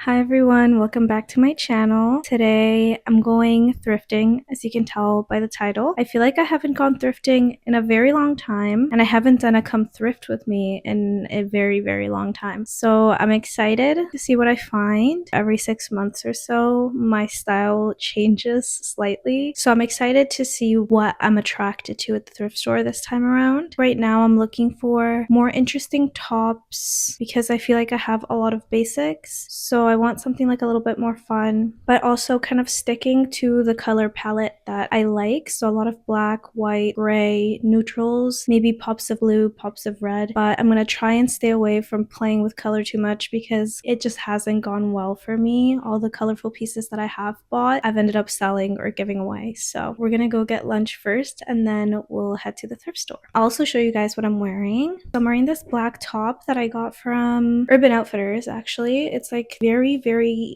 Hi everyone, welcome back to my channel. Today I'm going thrifting, as you can tell by the title. I feel like I haven't gone thrifting in a very long time, and I haven't done a come thrift with me in a very long time. So I'm excited to see what I find. Every 6 months or so, my style changes slightly. So I'm excited to see what I'm attracted to at the thrift store this time around. Right now I'm looking for more interesting tops because I feel like I have a lot of basics. So I want something like a little bit more fun, but also kind of sticking to the color palette that I like. So a lot of black, white, gray, neutrals, maybe pops of blue, pops of red. But I'm gonna try and stay away from playing with color too much because it just hasn't gone well for me. All the colorful pieces that I have bought, I've ended up selling or giving away. So we're gonna go get lunch first and then we'll head to the thrift store. I'll also show you guys what I'm wearing. So I'm wearing this black top that I got from Urban Outfitters, actually. It's like very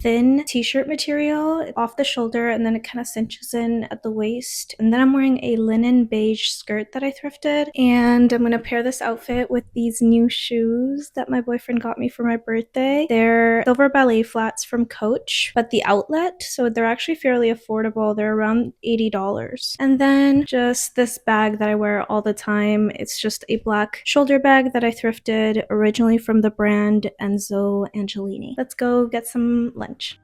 thin t-shirt material off the shoulder, and then it kind of cinches in at the waist. And then I'm wearing a linen beige skirt that I thrifted, and I'm gonna pair this outfit with these new shoes that my boyfriend got me for my birthday. They're silver ballet flats from Coach, but the outlet, so they're actually fairly affordable. They're around $80. And then just this bag that I wear all the time. It's just a black shoulder bag that I thrifted originally from the brand Enzo Angelini. Let's go get some lunch.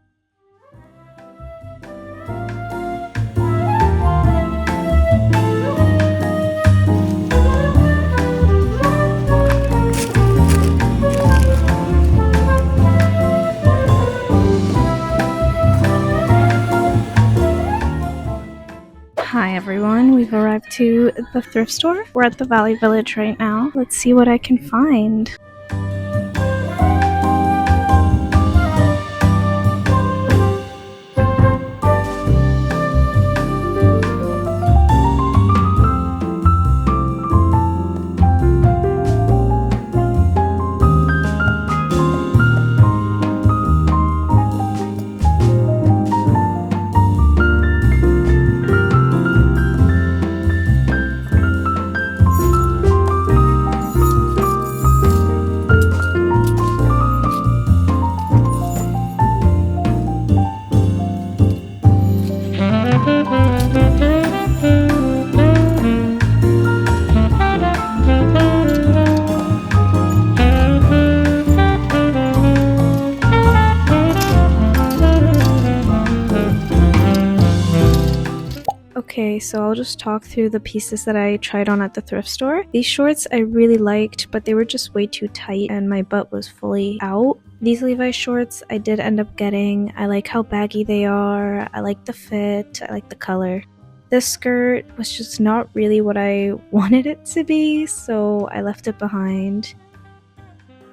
Hi everyone, we've arrived to the thrift store. We're at the Valley Village right now. Let's see what I can find. Okay, so I'll just talk through the pieces that I tried on at the thrift store. These shorts I really liked, but they were just way too tight and my butt was fully out. These Levi's shorts I did end up getting. I like how baggy they are, I like the fit, I like the color. This skirt was just not really what I wanted it to be, so I left it behind.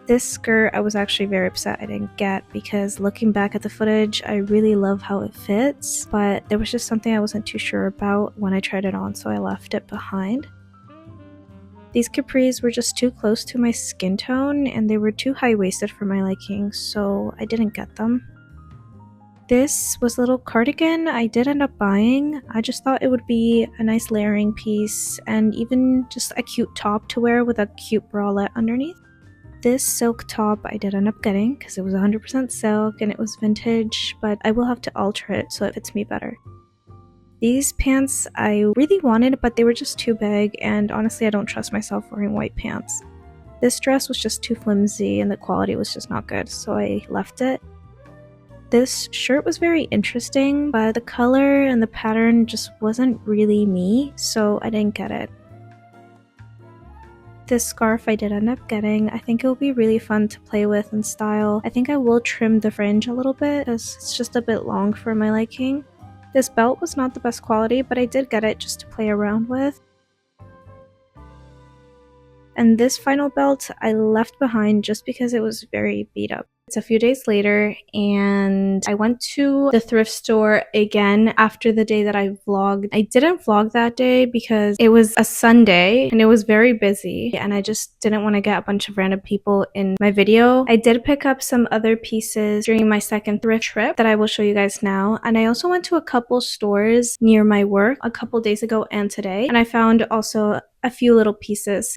This skirt I was actually very upset I didn't get because looking back at the footage, I really love how it fits, but there was just something I wasn't too sure about when I tried it on, so I left it behind. These capris were just too close to my skin tone and they were too high-waisted for my liking, so I didn't get them. This was a little cardigan I did end up buying. I just thought it would be a nice layering piece and even just a cute top to wear with a cute bralette underneath. This silk top I did end up getting because it was 100% silk and it was vintage, but I will have to alter it so it fits me better. These pants I really wanted, but they were just too big, and honestly I don't trust myself wearing white pants. This dress was just too flimsy and the quality was just not good, so I left it. This shirt was very interesting, but the color and the pattern just wasn't really me, so I didn't get it. This scarf I did end up getting. I think it will be really fun to play with and style. I think I will trim the fringe a little bit because it's just a bit long for my liking. This belt was not the best quality, but I did get it just to play around with. And this final belt I left behind just because it was very beat up. It's a few days later, and I went to the thrift store again after the day that I vlogged. I didn't vlog that day because it was a Sunday and it was very busy, and I just didn't want to get a bunch of random people in my video. I did pick up some other pieces during my second thrift trip that I will show you guys now, and I also went to a couple stores near my work a couple days ago and today, and I found also a few little pieces.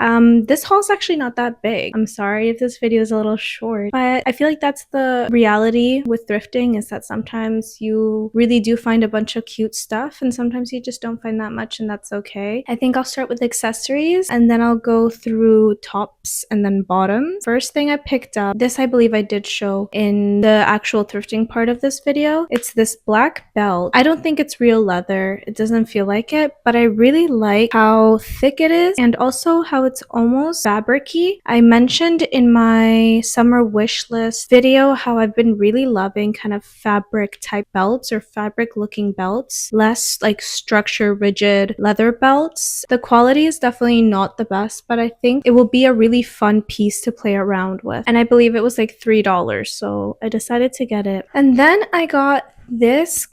This haul is actually not that big. I'm sorry if this video is a little short, but I feel like that's the reality with thrifting, is that sometimes you really do find a bunch of cute stuff and sometimes you just don't find that much, and that's okay. I think I'll start with accessories and then I'll go through tops and then bottoms. First thing I picked up, this I believe I did show in the actual thrifting part of this video. It's this black belt. I don't think it's real leather. It doesn't feel like it, but I really like how thick it is and also how it's almost fabricy. I mentioned in my summer wish list video how I've been really loving kind of fabric type belts or fabric looking belts, less like structure rigid leather belts. The quality is definitely not the best, but I think it will be a really fun piece to play around with, and I believe it was like $3, so I decided to get it. And then I got this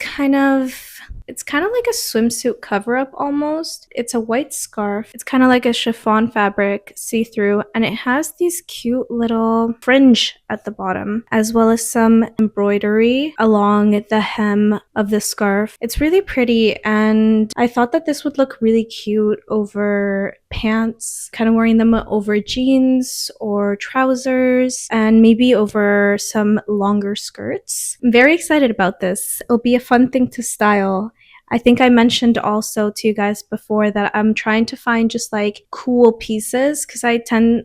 it's kind of like a swimsuit cover up almost. It's a white scarf. It's kind of like a chiffon fabric, see-through, and it has these cute little fringe at the bottom, as well as some embroidery along the hem of the scarf. It's really pretty, and I thought that this would look really cute over pants, kind of wearing them over jeans or trousers, and maybe over some longer skirts. I'm very excited about this. It'll be a fun thing to style. I think I mentioned also to you guys before that I'm trying to find just like cool pieces, because I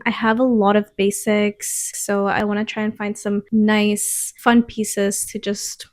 have a lot of basics, so I want to try and find some nice fun pieces to just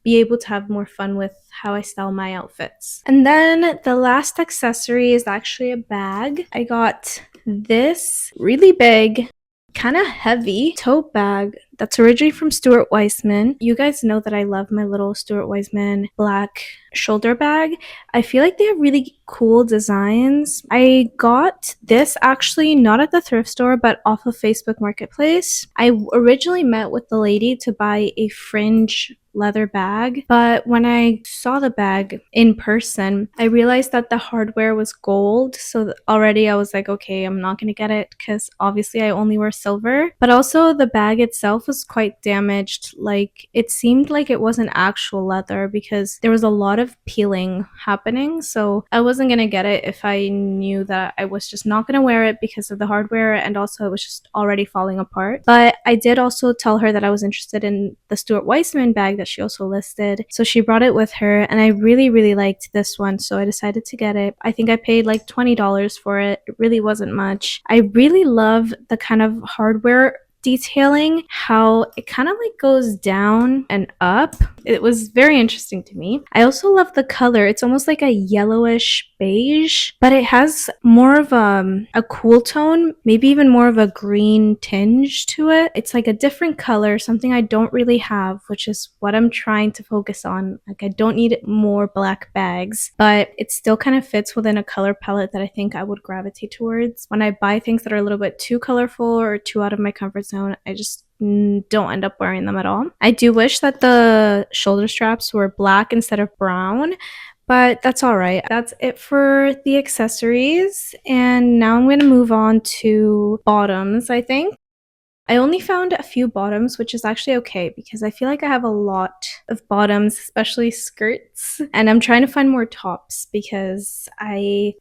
be able to have more fun with how I style my outfits. And then the last accessory is actually a bag. I got this really big, kind of heavy tote bag that's originally from Stuart Weitzman. You guys know that I love my little Stuart Weitzman black shoulder bag. I feel like they have really cool designs. I got this actually not at the thrift store, but off of Facebook Marketplace. I originally met with the lady to buy a fringe leather bag, but when I saw the bag in person, I realized that the hardware was gold, so already I was like, okay, I'm not gonna get it because obviously I only wear silver. But also the bag itself was quite damaged. Like, it seemed like it wasn't actual leather because there was a lot of peeling happening, so I wasn't gonna get it if I knew that I was just not gonna wear it because of the hardware, and also it was just already falling apart. But I did also tell her that I was interested in the Stuart Weitzman bag that she also listed, so she brought it with her, and I really liked this one, so I decided to get it. I think I paid like $20 for it. It really wasn't much. I really love the kind of hardware detailing, how it kind of like goes down and up. It was very interesting to me. I also love the color. It's almost like a yellowish beige, but it has more of a cool tone, maybe even more of a green tinge to it. It's like a different color, something I don't really have, which is what I'm trying to focus on. Like, I don't need more black bags, but it still kind of fits within a color palette that I think I would gravitate towards. When I buy things that are a little bit too colorful or too out of my comfort zone, I just don't end up wearing them at all. I do wish that the shoulder straps were black instead of brown, but that's all right. That's it for the accessories, and now I'm going to move on to bottoms, I think. I only found a few bottoms, which is actually okay because I feel like I have a lot of bottoms, especially skirts, and I'm trying to find more tops because I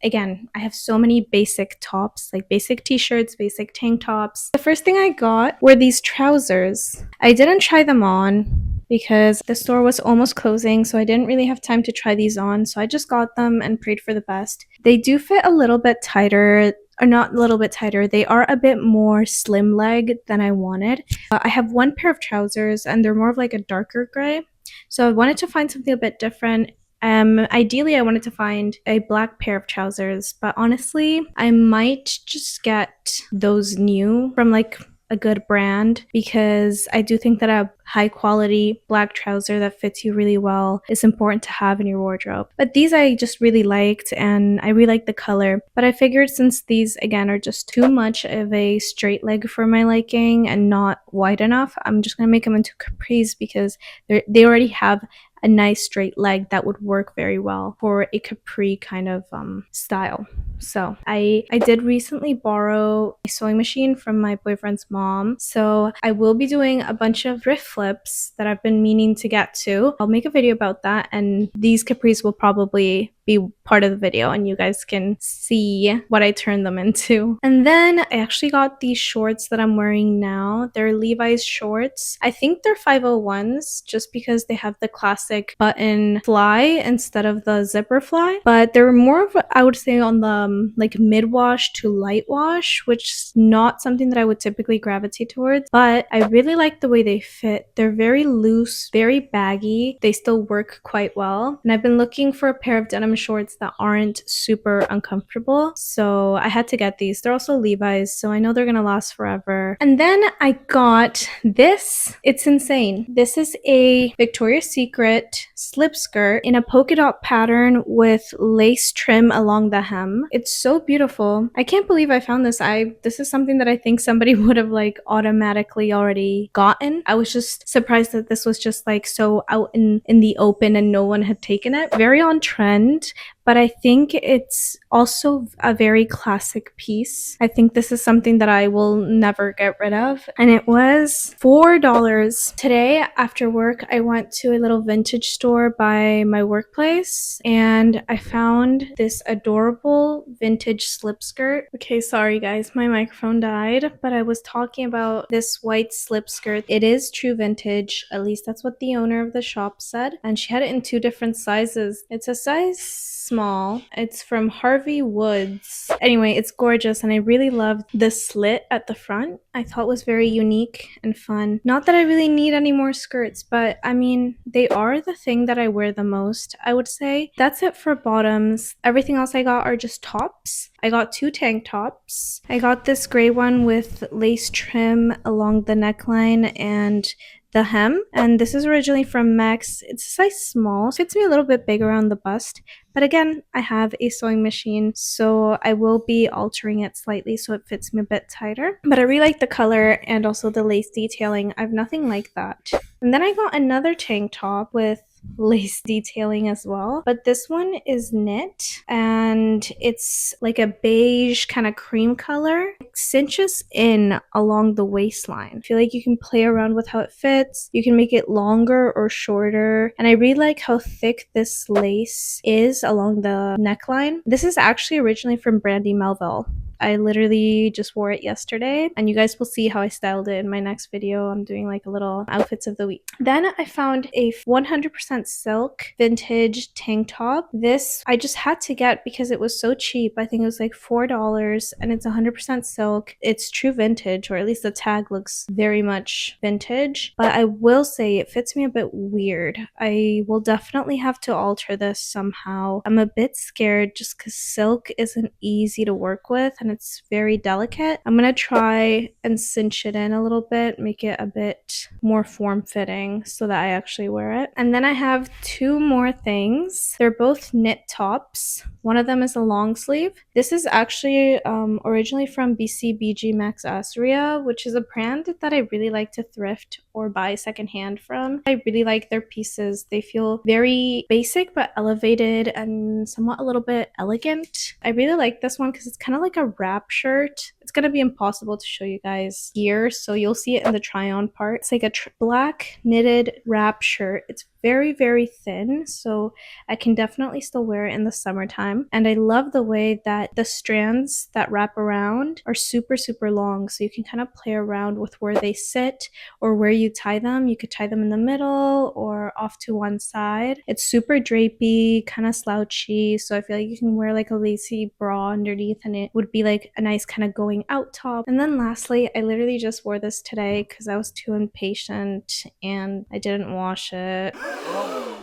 have so many basic tops, like basic t-shirts, basic tank tops. The first thing I got were these trousers. I didn't try them on because the store was almost closing, so I didn't really have time to try these on, so I just got them and prayed for the best. They do fit a little bit tighter, or not a little bit tighter, they are a bit more slim leg than I wanted. I have one pair of trousers and they're more of like a darker gray, so I wanted to find something a bit different. Ideally I wanted to find a black pair of trousers, but honestly I might just get those new from like a good brand, because I do think that a high quality black trouser that fits you really well is important to have in your wardrobe. But these I just really liked, and I really like the color. But I figured since these again are just too much of a straight leg for my liking and not wide enough, I'm just gonna make them into capris because they already have a nice straight leg that would work very well for a capri kind of style. So I did recently borrow a sewing machine from my boyfriend's mom. So I will be doing a bunch of thrift flips that I've been meaning to get to. I'll make a video about that, and these capris will probably be part of the video and you guys can see what I turn them into. And then I actually got these shorts that I'm wearing now. They're Levi's shorts. I think they're 501s just because they have the classic button fly instead of the zipper fly, but they're more of, I would say, on the like mid-wash to light wash, which is not something that I would typically gravitate towards, but I really like the way they fit. They're very loose, very baggy. They still work quite well, and I've been looking for a pair of denim shorts that aren't super uncomfortable, so I had to get these. They're also Levi's, so I know they're gonna last forever. And then I got this. It's insane. This is a Victoria's Secret slip skirt in a polka dot pattern with lace trim along the hem. It's so beautiful. I can't believe I found this. This is something that I think somebody would have like automatically already gotten. I was just surprised that this was just like so out in the open and no one had taken it. Very on trend, but I think it's also a very classic piece. I think this is something that I will never get rid of. And it was $4. Today after work, I went to a little vintage store by my workplace and I found this adorable vintage slip skirt. Okay, sorry guys, my microphone died, but I was talking about this white slip skirt. It is true vintage, at least that's what the owner of the shop said. And she had it in 2 different sizes. It's a size small. It's from Harvey Woods. Anyway, it's gorgeous and I really loved the slit at the front. I thought it was very unique and fun. Not that I really need any more skirts, but I mean, they are the thing that I wear the most, I would say. That's it for bottoms. Everything else I got are just tops. I got 2 tank tops. I got this gray one with lace trim along the neckline and the hem, and this is originally from Max. It's a size small, so fits me a little bit big around the bust, but again, I have a sewing machine, so I will be altering it slightly so it fits me a bit tighter. But I really like the color and also the lace detailing. I have nothing like that. And then I got another tank top with lace detailing as well, but this one is knit and it's like a beige kind of cream color. It cinches in along the waistline. I feel like you can play around with how it fits. You can make it longer or shorter, and I really like how thick this lace is along the neckline. This is actually originally from Brandy Melville. I literally just wore it yesterday, and you guys will see how I styled it in my next video. I'm doing like a little outfits of the week. Then I found a 100% silk vintage tank top. This I just had to get because it was so cheap. I think it was like $4 and it's 100% silk. It's true vintage, or at least the tag looks very much vintage, but I will say it fits me a bit weird. I will definitely have to alter this somehow. I'm a bit scared just because silk isn't easy to work with and it's very delicate. I'm gonna try and cinch it in a little bit, make it a bit more form-fitting so that I actually wear it. And then I have 2 more things. They're both knit tops. One of them is a long sleeve. This is actually originally from BCBG Max Asria, which is a brand that I really like to thrift or buy secondhand from. I really like their pieces. They feel very basic but elevated and somewhat a little bit elegant. I really like this one because it's kind of like a wrap shirt. It's gonna be impossible to show you guys here, so you'll see it in the try-on part. It's like a black knitted wrap shirt. It's very, very thin, so I can definitely still wear it in the summertime. And I love the way that the strands that wrap around are super, super long, so you can kind of play around with where they sit or where you tie them. You could tie them in the middle or off to one side. It's super drapey, kind of slouchy, so I feel like you can wear like a lacy bra underneath and it would be like a nice kind of going out top. And then lastly, I literally just wore this today because I was too impatient and I didn't wash it.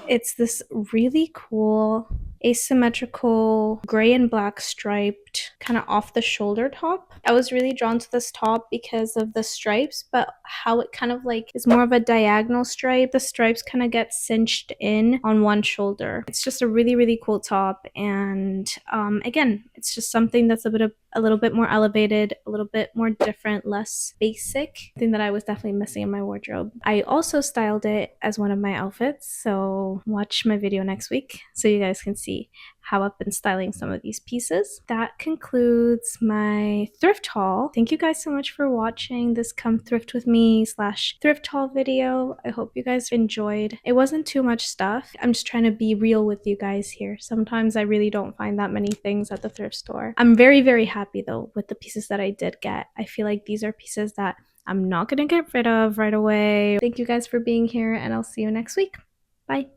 It's this really cool asymmetrical gray and black striped striped kind of off the shoulder top. I was really drawn to this top because of the stripes, but how it kind of like is more of a diagonal stripe. The stripes kind of get cinched in on one shoulder. It's just a really, really cool top. And again, it's just something that's a little bit more elevated, a little bit more different, less basic. Thing that I was definitely missing in my wardrobe. I also styled it as one of my outfits, so watch my video next week so you guys can see how I've been styling some of these pieces. That concludes my thrift haul. Thank you guys so much for watching this come thrift with me / thrift haul video. I hope you guys enjoyed. It wasn't too much stuff. I'm just trying to be real with you guys here. Sometimes I really don't find that many things at the thrift store. I'm very, very happy though with the pieces that I did get. I feel like these are pieces that I'm not gonna get rid of right away. Thank you guys for being here, and I'll see you next week. Bye.